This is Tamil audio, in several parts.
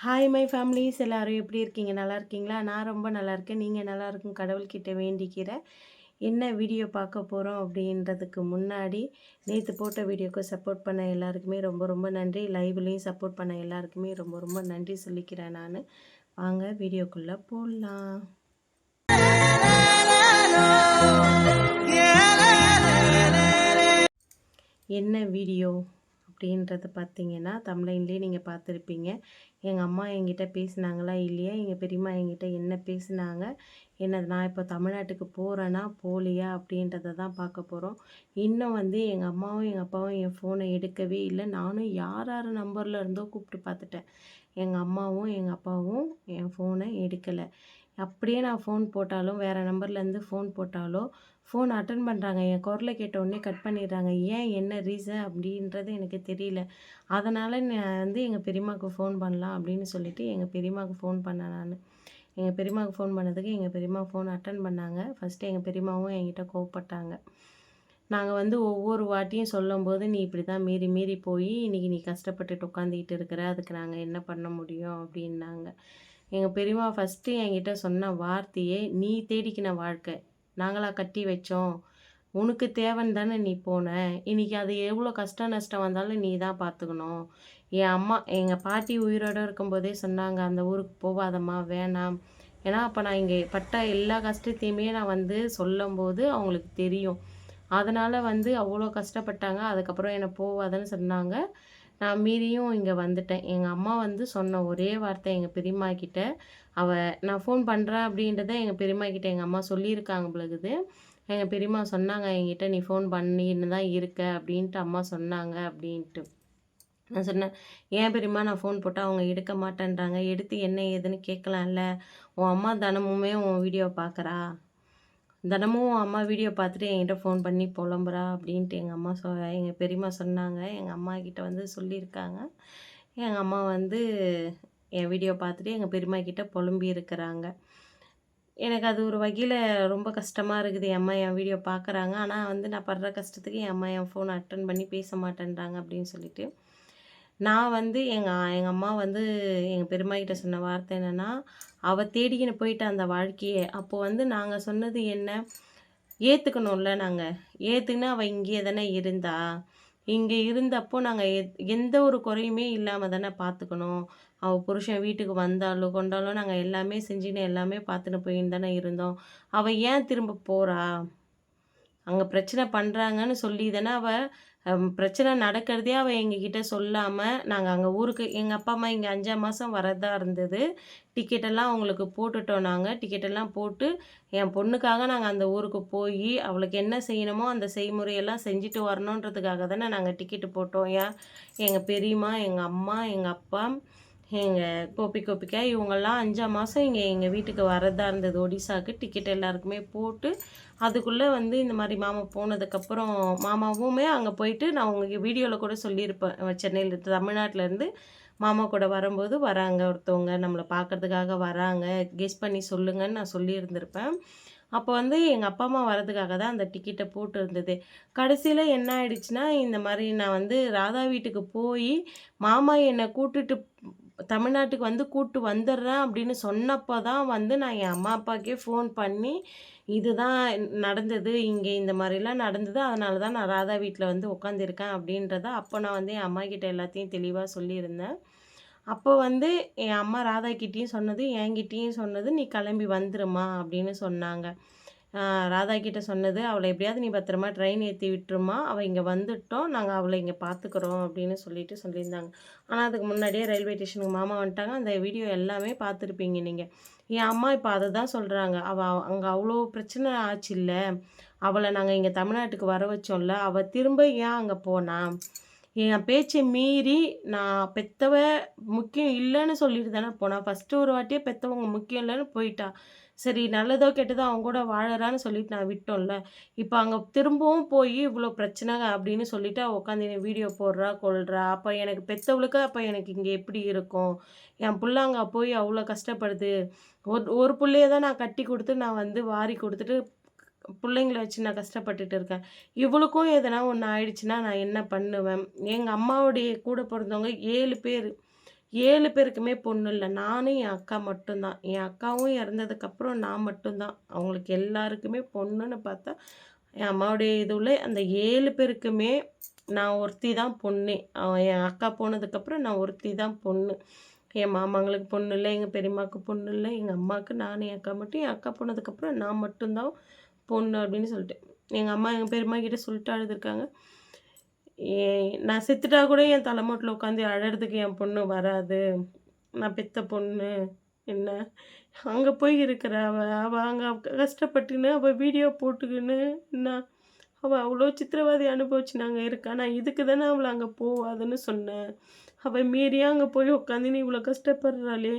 ஹாய் மை ஃபேமிலிஸ் எல்லாரும் எப்படி இருக்கீங்க? நல்லா இருக்கீங்களா? நான் ரொம்ப நல்லா இருக்கேன். நீங்கள் நல்லா இருக்கும் கடவுள்கிட்ட வேண்டிக்கிறேன். என்ன வீடியோ பார்க்க போகிறோம் அப்படின்றதுக்கு முன்னாடி, நேற்று போட்ட வீடியோக்கு சப்போர்ட் பண்ண எல்லாருக்குமே ரொம்ப ரொம்ப நன்றி. லைவ்லேயும் சப்போர்ட் பண்ண எல்லாருக்குமே ரொம்ப ரொம்ப நன்றி சொல்லிக்கிறேன் நான். வாங்க வீடியோக்குள்ளே போடலாம். என்ன வீடியோ அப்படின்றது பார்த்தீங்கன்னா, தம்ப்லைன்லேயே நீங்கள் பார்த்துருப்பீங்க. எங்கள் அம்மா என்கிட்ட பேசினாங்களா இல்லையா, எங்கள் பெரியம்மா என்கிட்ட என்ன பேசினாங்க, என்ன நான் இப்போ தமிழ்நாட்டுக்கு போகிறேன்னா போகலையா அப்படின்றத தான் பார்க்க போகிறோம். இன்னும் வந்து எங்கள் அம்மாவும் எங்கள் அப்பாவும் என் ஃபோனை எடுக்கவே இல்லை. நானும் யார் யார் நம்பரில் இருந்தோ கூப்பிட்டு பார்த்துட்டேன். எங்கள் அம்மாவும் எங்கள் அப்பாவும் என் ஃபோனை எடுக்கலை. அப்படியே நான் ஃபோன் போட்டாலும், வேறு நம்பர்லேருந்து ஃபோன் போட்டாலோ, ஃபோன் அட்டன் பண்ணுறாங்க. என் குரல கேட்ட உடனே கட் பண்ணிடுறாங்க. ஏன் என்ன ரீசன் அப்படின்றது எனக்கு தெரியல. அதனால் நான் வந்து எங்கள் பெரியம்மாவுக்கு ஃபோன் பண்ணலாம் அப்படின்னு சொல்லிட்டு எங்கள் பெரியம்மாவுக்கு ஃபோன் பண்ணேன் நான். எங்கள் பெரியம்மாவுக்கு ஃபோன் பண்ணதுக்கு எங்கள் பெரியம்மா ஃபோன் அட்டன் பண்ணாங்க. ஃபஸ்ட்டு எங்கள் பெரியம்மாவும் என்கிட்ட கோவப்பட்டாங்க. நாங்கள் வந்து ஒவ்வொரு வாட்டியும் சொல்லும்போது, "நீ இப்படி தான் மீறி மீறி போய் இன்றைக்கி நீ கஷ்டப்பட்டுட்டு உட்காந்துக்கிட்டு இருக்கிற. அதுக்கு நாங்கள் என்ன பண்ண முடியும்?" அப்படின்னாங்க. எங்கள் பெரியம்மா ஃபஸ்ட்டு என்கிட்ட சொன்ன வார்த்தையே, "நீ தேடிக்கின வாழ்க்கை. நாங்களா கட்டி வச்சோம். உனக்கு தேவைன்னு தானே நீ போன. இன்றைக்கி அது எவ்வளோ கஷ்டம் நஷ்டம் வந்தாலும் நீ தான் பார்த்துக்கணும்." என் அம்மா எங்கள் பாட்டி உயிரோடு இருக்கும்போதே சொன்னாங்க, "அந்த ஊருக்கு போகாதம்மா, வேணாம்." ஏன்னா அப்போ நான் இங்கே பட்ட எல்லா கஷ்டத்தையுமே நான் வந்து சொல்லும்போது அவங்களுக்கு தெரியும். அதனால் வந்து அவ்வளோ கஷ்டப்பட்டாங்க. அதுக்கப்புறம் என்ன போவாதன்னு சொன்னாங்க. நான் மீறியும் இங்கே வந்துட்டேன். எங்கள் அம்மா வந்து சொன்ன ஒரே வார்த்தை எங்கள் பெரியம்மா கிட்ட, நான் ஃபோன் பண்ணுறேன் அப்படின்றத எங்கள் பெரியம்மா கிட்ட எங்கள் அம்மா சொல்லியிருக்காங்க போலருக்குது. எங்கள் பெரியம்மா சொன்னாங்க என்கிட்ட, "நீ ஃபோன் பண்ணின்னு தான் இருக்க" அப்படின்ட்டு அம்மா சொன்னாங்க அப்படின்ட்டு. நான் சொன்னேன், "ஏன் பெரியம்மா நான் ஃபோன் போட்டா அவங்க எடுக்க மாட்டேன்றாங்க. எடுத்து என்ன ஏதுன்னு கேட்கலாம்ல. உன் அம்மா தினமுமே உன் வீடியோ பார்க்குறா. தினமும் உன் அம்மா வீடியோ பார்த்துட்டு என்கிட்ட ஃபோன் பண்ணி புலம்புறா" அப்படின்ட்டு எங்கள் பெரியம்மா சொன்னாங்க. எங்கள் அம்மாகிட்ட வந்து சொல்லியிருக்காங்க. எங்கள் அம்மா வந்து என் வீடியோ பார்த்துட்டு எங்கள் பெரியம்மா கிட்ட புலம்பி இருக்கிறாங்க. எனக்கு அது ஒரு வகையில் ரொம்ப கஷ்டமாக இருக்குது. என் அம்மா என் வீடியோ பார்க்குறாங்க. ஆனால் வந்து நான் படுற கஷ்டத்துக்கு என் அம்மா என் ஃபோன் அட்டெண்ட் பண்ணி பேச மாட்டேன்றாங்க அப்படின்னு சொல்லிட்டு. நான் வந்து எங்கள் அம்மா வந்து எங்கள் பெரியம்மா கிட்ட சொன்ன வார்த்தை என்னென்னா, "அவள் தேடிக்கின்னு போயிட்டா அந்த வாழ்க்கையே." அப்போ வந்து நாங்கள் சொன்னது என்ன, ஏற்றுக்கணும்ல நாங்கள். ஏற்றுக்கின்னு அவள் இங்கேயே தானே இருந்தா. இங்கே இருந்தப்போ நாங்கள் எந்த ஒரு குறையுமே இல்லாமல் தானே பார்த்துக்கணும். அவள் புருஷன் வீட்டுக்கு வந்தாலோ கொண்டாலோ நாங்கள் எல்லாமே செஞ்சுன்னு எல்லாமே பார்த்துன்னு போயின்னு தானே இருந்தோம். அவள் ஏன் திரும்ப போகிறா? அங்கே பிரச்சனை பண்ணுறாங்கன்னு சொல்லி தானே பிரச்சனை நடக்கிறதே அவள் எங்ககிட்ட சொல்லாமல், நாங்கள் அங்கே ஊருக்கு எங்கள் அப்பா அம்மா இங்கே 5ஆம் மாதம் வரதா இருந்தது. டிக்கெட்டெல்லாம் அவங்களுக்கு போட்டுட்டோம் நாங்கள். டிக்கெட்டெல்லாம் போட்டு என் பொண்ணுக்காக நாங்கள் அந்த ஊருக்கு போய் அவளுக்கு என்ன செய்யணுமோ அந்த செய்முறையெல்லாம் செஞ்சுட்டு வரணுன்றதுக்காக தானே நாங்கள் டிக்கெட்டு போட்டோம். எங்கள் பெரியம்மா, எங்கள் அம்மா, எங்கள் அப்பா, கோபிக்கா இவங்கெல்லாம் 5ஆம் மாதம் எங்கள் வீட்டுக்கு வரதா இருந்தது ஒடிசாவுக்கு. டிக்கெட் எல்லாருக்குமே போட்டு அதுக்குள்ளே வந்து இந்த மாதிரி மாமா போனதுக்கப்புறம் மாமாவுமே அங்கே போயிட்டு நான் உங்களுக்கு வீடியோவில் கூட சொல்லியிருப்பேன். சென்னையில் தமிழ்நாட்டிலேருந்து மாமா கூட வரும்போது வராங்க ஒருத்தவங்க நம்மளை பார்க்கறதுக்காக வராங்க. கெஸ் பண்ணி சொல்லுங்கன்னு நான் சொல்லியிருந்திருப்பேன். அப்போ வந்து எங்கள் அப்பா அம்மா வரதுக்காக தான் அந்த டிக்கெட்டை போட்டிருந்தது. கடைசியில் என்ன ஆயிடுச்சுன்னா, இந்த மாதிரி நான் வந்து ராதா வீட்டுக்கு போய் மாமா என்னை கூட்டுட்டு தமிழ்நாட்டுக்கு வந்து கூட்டு வந்துடுறேன் அப்படின்னு சொன்னப்போ தான் வந்து நான் என் அம்மா அப்பாவுக்கே ஃபோன் பண்ணி, இதுதான் நடந்தது. இங்கே இந்த மாதிரிலாம் நடந்தது. அதனால தான் நான் ராதா வீட்ல வந்து உட்காந்துருக்கேன் அப்படின்றத அப்போ நான் வந்து என் அம்மாகிட்ட எல்லாத்தையும் தெளிவா சொல்லியிருந்தேன். அப்போ வந்து என் அம்மா ராதா கிட்டேயும் சொன்னது, என்கிட்டயும் சொன்னது, "நீ கிளம்பி வந்துரும்மா" அப்படின்னு சொன்னாங்க. ராதா கிட்ட சொன்னது, "அவள எப்படியாவது நீ பத்திரமா ட்ரெயின் ஏத்தி விட்டுரும்மா. அவ இங்க வந்துட்டோம். நாங்க அவள இங்க பார்த்துக்குறோம்" அப்படின்னு சொல்லியிருந்தாங்க. ஆனா அதுக்கு முன்னாடியே ரயில்வே ஸ்டேஷனுக்கு மாமா வந்துட்டாங்க. அந்த வீடியோ எல்லாமே பார்த்துருப்பீங்க நீங்க. என் அம்மா இப்ப அத தான் சொல்றாங்க. அங்க அவ்ளோ பிரச்சனை ஆச்சுல்ல. அவள நாங்க இங்க தமிழ்நாட்டுக்கு வர வச்சோம்ல. அவ திரும்ப ஏன் அங்க போனா? என் பேச்ச மீறி நான் பெத்தவ முக்கியம் இல்லன்னு சொல்லிட்டு தானே போனா. ஃபர்ஸ்ட்டு ஒரு வாட்டியே பெத்தவங்க முக்கியம் இல்லன்னு போயிட்டா. சரி நல்லதோ கெட்டதோ அவங்க கூட வாழறான்னு சொல்லிட்டு நான் விட்டோம்ல. இப்ப அங்க திரும்பவும் போயி இவ்ளோ பிரச்சனை அப்படின்னு சொல்லிட்டு அவ உட்காந்து வீடியோ போடுறா, கொல்றா. அப்ப எனக்கு பெத்தவளுக்கு அப்ப எனக்கு இங்க எப்படி இருக்கும்? என் புள்ள அங்க போய் அவ்ளோ கஷ்டப்படுது. ஒரு ஒரு புள்ளைய தான் நான் கட்டி குடுத்து நான் வந்து வாரி குடுத்துட்டு புள்ளைங்கள வச்சு நான் கஷ்டப்பட்டுட்டு இருக்கேன். இவளுக்கும் எதனா ஒண்ணு ஆயிடுச்சுன்னா நான் என்ன பண்ணுவேன்? எங்க அம்மாவுடைய கூட பொறந்தவங்க 7 பேரு. 7 பேருக்குமே பொண்ணு இல்ல. நானும் என் அக்கா மட்டும்தான். என் அக்காவும் இறந்ததுக்கப்புறம் நான் மட்டும்தான். அவங்களுக்கு எல்லாருக்குமே பொண்ணுன்னு பார்த்தா, என் அம்மாவுடைய இதுவுல அந்த 7 பேருக்குமே நான் ஒருத்தி தான் பொண்ணே. என் அக்கா போனதுக்கப்புறம் நான் ஒருத்தி தான் பொண்ணு. என் மாமாங்களுக்கு பொண்ணு இல்ல, எங்க பெரியம்மாவுக்கு பொண்ணு இல்ல, எங்க அம்மாவுக்கு நானு, என் அக்கா மட்டும். என் அக்கா போனதுக்கப்புறம் நான் மட்டும் தான் பொண்ணு அப்படின்னு சொல்லிட்டு. எங்க அம்மா எங்க பெரியம்மா கிட்ட சொல்லிட்டு அழுதுருக்காங்க. நான் செத்துட்டா கூட என் தலைமாட்டுல உட்காந்து அழறதுக்கு என் பொண்ணு வராது. நான் பெத்த பொண்ணு. என்ன அங்க போய் இருக்கிறா அவ. அவ அங்க கஷ்டப்பட்டுன்னு அவ வீடியோ போட்டுக்கின்னு என்ன அவ அவ்வளோ சித்திரவதை அனுபவிச்சு நாங்க இருக்கா. நான் இதுக்கு தானே அவள அங்க போவாதுன்னு சொன்னேன். அவ மீறியா அங்க போய் உட்காந்துன்னு இவ்வளோ கஷ்டப்படுறாளே!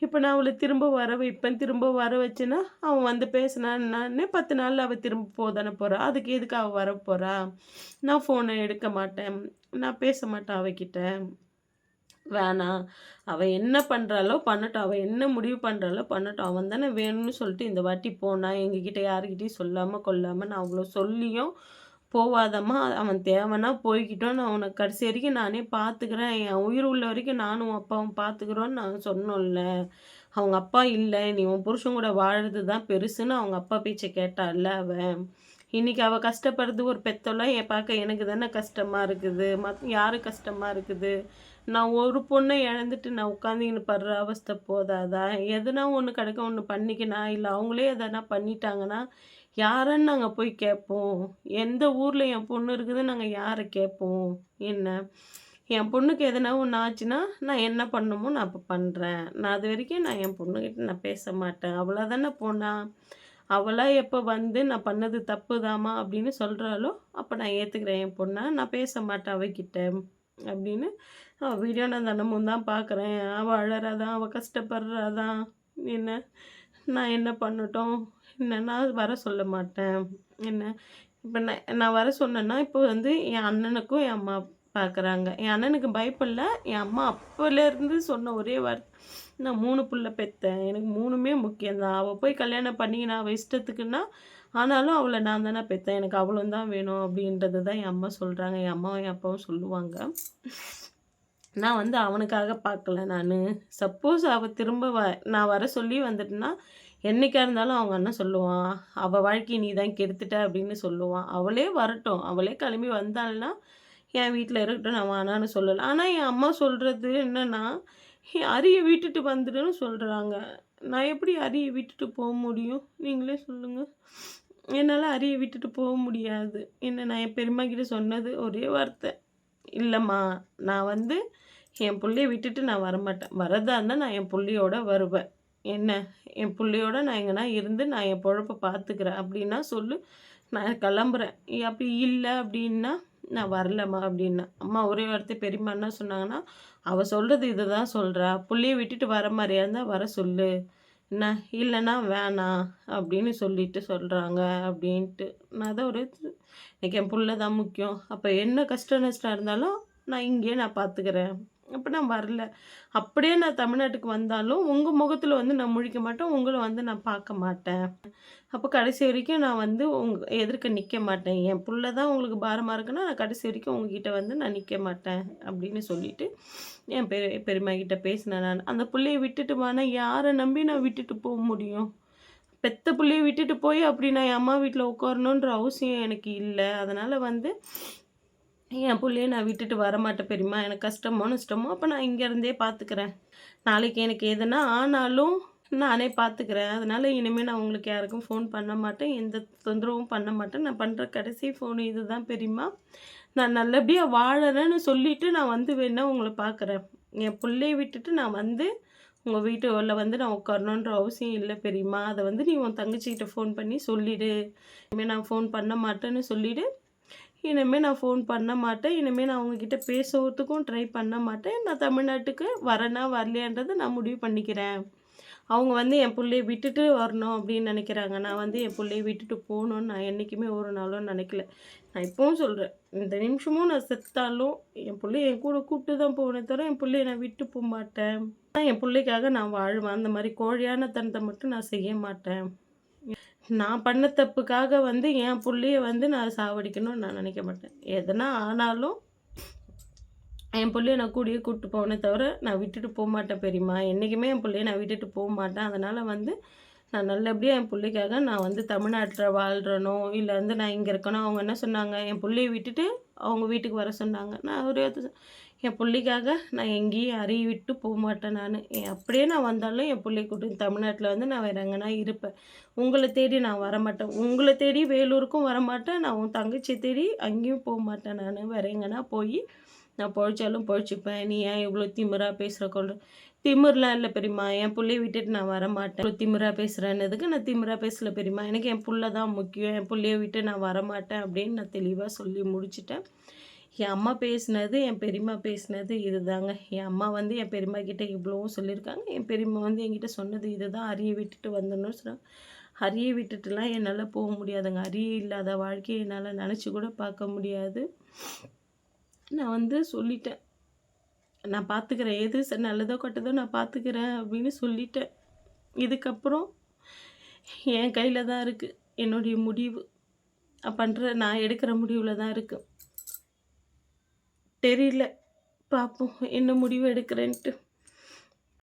இப்ப நான் அவள திரும்ப வர வைப்பேன். திரும்ப வர வச்சேன்னா, அவன் வந்து பேசினான்னான்னே 10 நாள்ல அவ திரும்ப தானே போறா. அதுக்கு எதுக்கு அவ வரப்போறா? நான் ஃபோன எடுக்க மாட்டேன். நான் பேச மாட்டேன் அவகிட்ட. வேணாம். அவ என்ன பண்றாளோ பண்ணட்டும். அவ என்ன முடிவு பண்றாளோ பண்ணட்டும். அவன் தானே வேணும்னு சொல்லிட்டு இந்த வாட்டி போனா. எங்ககிட்ட யார்கிட்டயும் சொல்லாம கொள்ளாம நான் அவ்ளோ சொல்லியும், "போவாதம்மா. அவன் தேவன்னா போய்க்கிட்டும். நான் உன்ன கடைசி வரைக்கும் நானே பார்த்துக்கிறேன். என் உயிர் உள்ள வரைக்கும் நானும் உன் அப்பாவும் பார்த்துக்கிறோம்ன்னு" நாங்க சொன்னோம்ல. அவங்க அப்பா இல்ல. "நீ உன் புருஷன் கூட வாழறது தான் பெருசுன்னு" அவங்க அப்பா பேச்ச கேட்டால்ல அவ. இன்னைக்கு அவ கஷ்டப்படுறது ஒரு பெத்தவளா பார்க்க எனக்கு தானே கஷ்டமா இருக்குது. யாருக்கு கஷ்டமா இருக்குது? நான் ஒரு பொண்ண இழந்துட்டு நான் உட்காந்துக்கின்னு படுற அவஸ்தை போதாதா? எதுனா ஒண்ணு கிடக்க ஒண்ணு பண்ணிக்கினா, இல்ல அவங்களே எதனா பண்ணிட்டாங்கன்னா, யாரன்னு நாங்க போய் கேட்போம்? எந்த ஊர்ல என் பொண்ணு இருக்குதுன்னு நாங்க யார கேட்போம்? என்ன? என் பொண்ணுக்கு எதனா ஒண்ணு ஆச்சுன்னா, நான் என்ன பண்ணணுமோ நான் அப்ப பண்றேன். நான் அதுவரைக்கும் நான் என் பொண்ணுகிட்ட நான் பேச மாட்டேன். அவளா தானே போனா. அவளா எப்ப வந்து நான் பண்ணது தப்புதாம்மா அப்படின்னு சொல்றாளோ, அப்ப நான் ஏத்துக்கிறேன் என் பொண்ண. நான் பேச மாட்டேன் அவகிட்ட. அப்படின்னு வீடியோ நான் தினமும் தான் பார்க்குறேன். அவ அழறா தான், அவ கஷ்டப்படுறா தான். என்ன நான் என்ன பண்ணட்டும்? என்ன நான் வர சொல்ல மாட்டேன். என்ன இப்ப நான் நான் வர சொன்னேன்னா, இப்போ வந்து என் அண்ணனுக்கும் என் அம்மா பார்க்குறாங்க. என் அண்ணனுக்கு பயப்படல. என் அம்மா அப்பலேருந்து சொன்ன ஒரே வார்த்தை, "நான் 3 புள்ள பெத்தேன். எனக்கு 3மே முக்கியம் தான். அவ போய் கல்யாணம் பண்ணிக்கினா அவ இஷ்டத்துக்குன்னா, ஆனாலும் அவள நான் தானே பெத்தேன். எனக்கு அவளும் தான் வேணும்." அப்படின்றது தான் என் அம்மா சொல்றாங்க. என் அம்மாவும் என் அப்பாவும் சொல்லுவாங்க. நான் வந்து அவனுக்காக பார்க்கல நானு. சப்போஸ் அவ திரும்ப நான் வர சொல்லி வந்துட்டேன்னா, என்னைக்கா இருந்தாலும் அவங்க அண்ணன் சொல்லுவான், "அவ வாழ்க்கைய நீ தான் கெடுத்துட்ட" அப்படின்னு சொல்லுவான். அவளே வரட்டும். அவளே கிளம்பி வந்தாள்னா, என் வீட்ல இருக்கட்டும். நான் வேணான்னு சொல்லல. ஆனா என் அம்மா சொல்றது என்னன்னா, "அரிய விட்டுட்டு வந்துடுன்னு" சொல்றாங்க. நான் எப்படி அரிய விட்டுட்டு போ முடியும்? நீங்களே சொல்லுங்க. என்னால அரிய விட்டுட்டு போ முடியாது. என்ன நான் என் பெரியம்மா கிட்ட சொன்னது ஒரே வார்த்தை. இல்லம்மா, நான் வந்து என் புள்ளைய விட்டுட்டு நான் வரமாட்டேன். வரதா இருந்தா நான் என் புள்ளையோட வருவேன். என்ன, என் புள்ளையோட நான் எங்கன்னா இருந்து நான் என் பொழப்ப பார்த்துக்கிறேன். அப்படின்னா சொல்லு, நான் கிளம்புறேன். அப்படி இல்ல அப்படின்னா, நான் வரலம்மா அப்படின்னேன். அம்மா ஒரே வார்த்தை பெரியம்மா என்ன சொன்னாங்கன்னா, "அவ சொல்றது இதுதான் சொல்றா. புள்ளைய விட்டுட்டு வர மாரியா இருந்தா வர சொல்லு. என்ன, இல்லன்னா வேணாம்." அப்படின்னு சொல்லிட்டு சொல்றாங்க அப்படின்ட்டு. நான் அதான் எனக்கு என் புள்ள தான் முக்கியம். அப்ப என்ன கஷ்டம் நஷ்டம் இருந்தாலும் நான் இங்கேயே நான் பார்த்துக்கிறேன். அப்ப நான் வரல. அப்படியே நான் தமிழ்நாட்டுக்கு வந்தாலும், உங்க முகத்துல வந்து நான் முழிக்க மாட்டேன். உங்கள வந்து நான் பார்க்க மாட்டேன். அப்ப கடைசி வரைக்கும் நான் வந்து உங்க எதிர்க்க நிக்க மாட்டேன். என் புள்ள தான் உங்களுக்கு பாரமா இருக்குன்னா, நான் கடைசி வரைக்கும் உங்ககிட்ட வந்து நான் நிக்க மாட்டேன். அப்படின்னு சொல்லிட்டு, என் பெரியம்மா கிட்ட பேசினேன் நானு. அந்த புள்ளைய விட்டுட்டு வான்னா, யார நம்பி நான் விட்டுட்டு போ முடியும்? பெத்த புள்ளைய விட்டுட்டு போய் அப்படி நான் என் அம்மா வீட்ல உட்காரணுன்ற அவசியம் எனக்கு இல்ல. அதனால வந்து என் புள்ளைய நான் விட்டுட்டு வரமாட்டேன் பெரியம்மா. எனக்கு கஷ்டமோ, நஷ்டமோ அப்ப நான் இங்க இருந்தே பார்த்துக்கிறேன். நாளைக்கு எனக்கு எதுனா ஆனாலும் நானே பார்த்துக்கிறேன். அதனால இனிமே நான் உங்களுக்கு யாருக்கும் ஃபோன் பண்ண மாட்டேன். எந்த தொந்தரவும் பண்ண மாட்டேன். நான் பண்ற கடைசி ஃபோன் இதுதான் பெரியம்மா. நான் நல்லபடியா வாழறேன்னு சொல்லிட்டு நான் வந்து வேணா உங்கள பார்க்குறேன். என் புள்ளைய விட்டுட்டு நான் வந்து உங்க வீட்டுல வந்து நான் உட்காரணுன்ற அவசியம் இல்ல பெரியம்மா. அத வந்து நீ உன் தங்கச்சிகிட்ட ஃபோன் பண்ணி சொல்லிடு. இனிமே நான் ஃபோன் பண்ண மாட்டேன்னு சொல்லிடு. இனிமே நான் ஃபோன் பண்ண மாட்டேன். இனிமே நான் அவங்ககிட்ட பேசுறதுக்கும் ட்ரை பண்ண மாட்டேன். நான் தமிழ்நாட்டுக்கு வரேனா, வரலையான்றத நான் முடிவு பண்ணிக்கிறேன். அவங்க வந்து என் புள்ளைய விட்டுட்டு வரணும் அப்படின்னு நினைக்கிறாங்க. நான் வந்து என் புள்ளைய விட்டுட்டு போணும்னு நான் என்னைக்குமே ஒரு நாளும் நினைக்கல. நான் இப்பவும் சொல்றேன். இந்த நிமிஷமும் நான் செத்தாலும் என் புள்ளைய என் கூட கூப்பிட்டு தான் போவேனே தவிர, என் புள்ளைய நான் விட்டு போமாட்டேன். என் புள்ளைக்காக நான் வாழ்வேன். அந்த மாரி கோழையான தனத்த மட்டும் நான் செய்ய மாட்டேன். நான் பண்ண தப்புக்காக வந்து என் புள்ளைய வந்து நான் சாவடிக்கணும்னு நான் நினைக்க மாட்டேன். எதனா ஆனாலும் என் புள்ளைய நான் கூடயே கூப்பிட்டு போவேனே தவிர, நான் விட்டுட்டு போமாட்டேன் பெரியம்மா. என்னைக்குமே என் புள்ளைய நான் விட்டுட்டு போமாட்டேன். அதனால வந்து நான் நல்லபடியா என் புள்ளைக்காக நான் வந்து தமிழ்நாட்ல வாழ்றனோ, இல்ல வந்து நான் இங்க இருக்கனோ, அவங்க என்ன சொன்னாங்க, என் புள்ளைய விட்டுட்டு அவங்க வீட்டுக்கு வர சொன்னாங்க. நான் ஒரே வார்த்த என் புள்ளைக்காக நான் எங்கேயும் யாரையும் விட்டு போமாட்டேன் நானு. அப்படியே நான் வந்தாலும் என் புள்ளைய கூட்டிட்டு தமிழ்நாட்ல வந்து நான் வேற எங்கனா இருப்பேன். உங்கள தேடி நான் வரமாட்டேன். உங்கள தேடி வேலூருக்கும் வரமாட்டேன். நான் உன் தங்கச்சிய தேடி அங்கேயும் போமாட்டேன் நானு. வேற எங்கனா போயி நான் பொழச்சாலும் பொழச்சுப்பேன். நீ ஏன் இவ்ளோ திமிரா பேசுற கொல்ற? திமிர்லாம் இல்ல பெரியம்மா. என் புள்ளைய விட்டுட்டு நான் வரமாட்டேன். இவ்ளோ திமிரா பேசுறேன்னதுக்கு, நான் திமிரா பேசல பெரியம்மா. எனக்கு என் புள்ள தான் முக்கியம். என் புள்ளைய விட்டு நான் வரமாட்டேன் அப்படின்னு நான் தெளிவா சொல்லி முடிச்சுட்டேன். என் அம்மா பேசினது, என் பெரியம்மா பேசினது இதுதாங்க. என் அம்மா வந்து என் பெரியம்மா கிட்ட இவ்வளவும் சொல்லியிருக்காங்க. என் பெரியம்மா வந்து என்கிட்ட சொன்னது இதுதான். ஹரிய விட்டுட்டு வந்துடணும்னு சொன்னாங்க. ஹரிய விட்டுட்டுலாம் என்னால போ முடியாதுங்க. ஹரி இல்லாத வாழ்க்கைய என்னால நெனச்சு கூட பார்க்க முடியாது. நான் வந்து சொல்லிட்டேன். நான் பார்த்துக்கிறேன். எது நல்லதோ கெட்டதோ நான் பார்த்துக்கிறேன் அப்படின்னு சொல்லிட்டேன். இதுக்கப்புறம் என் கையில தான் இருக்கு. என்னுடைய முடிவு. நான் எடுக்கிற முடிவுல தான் இருக்கு. தெரியல. பார்ப்போம் என்ன முடிவு எடுக்கிறேன்ட்டு.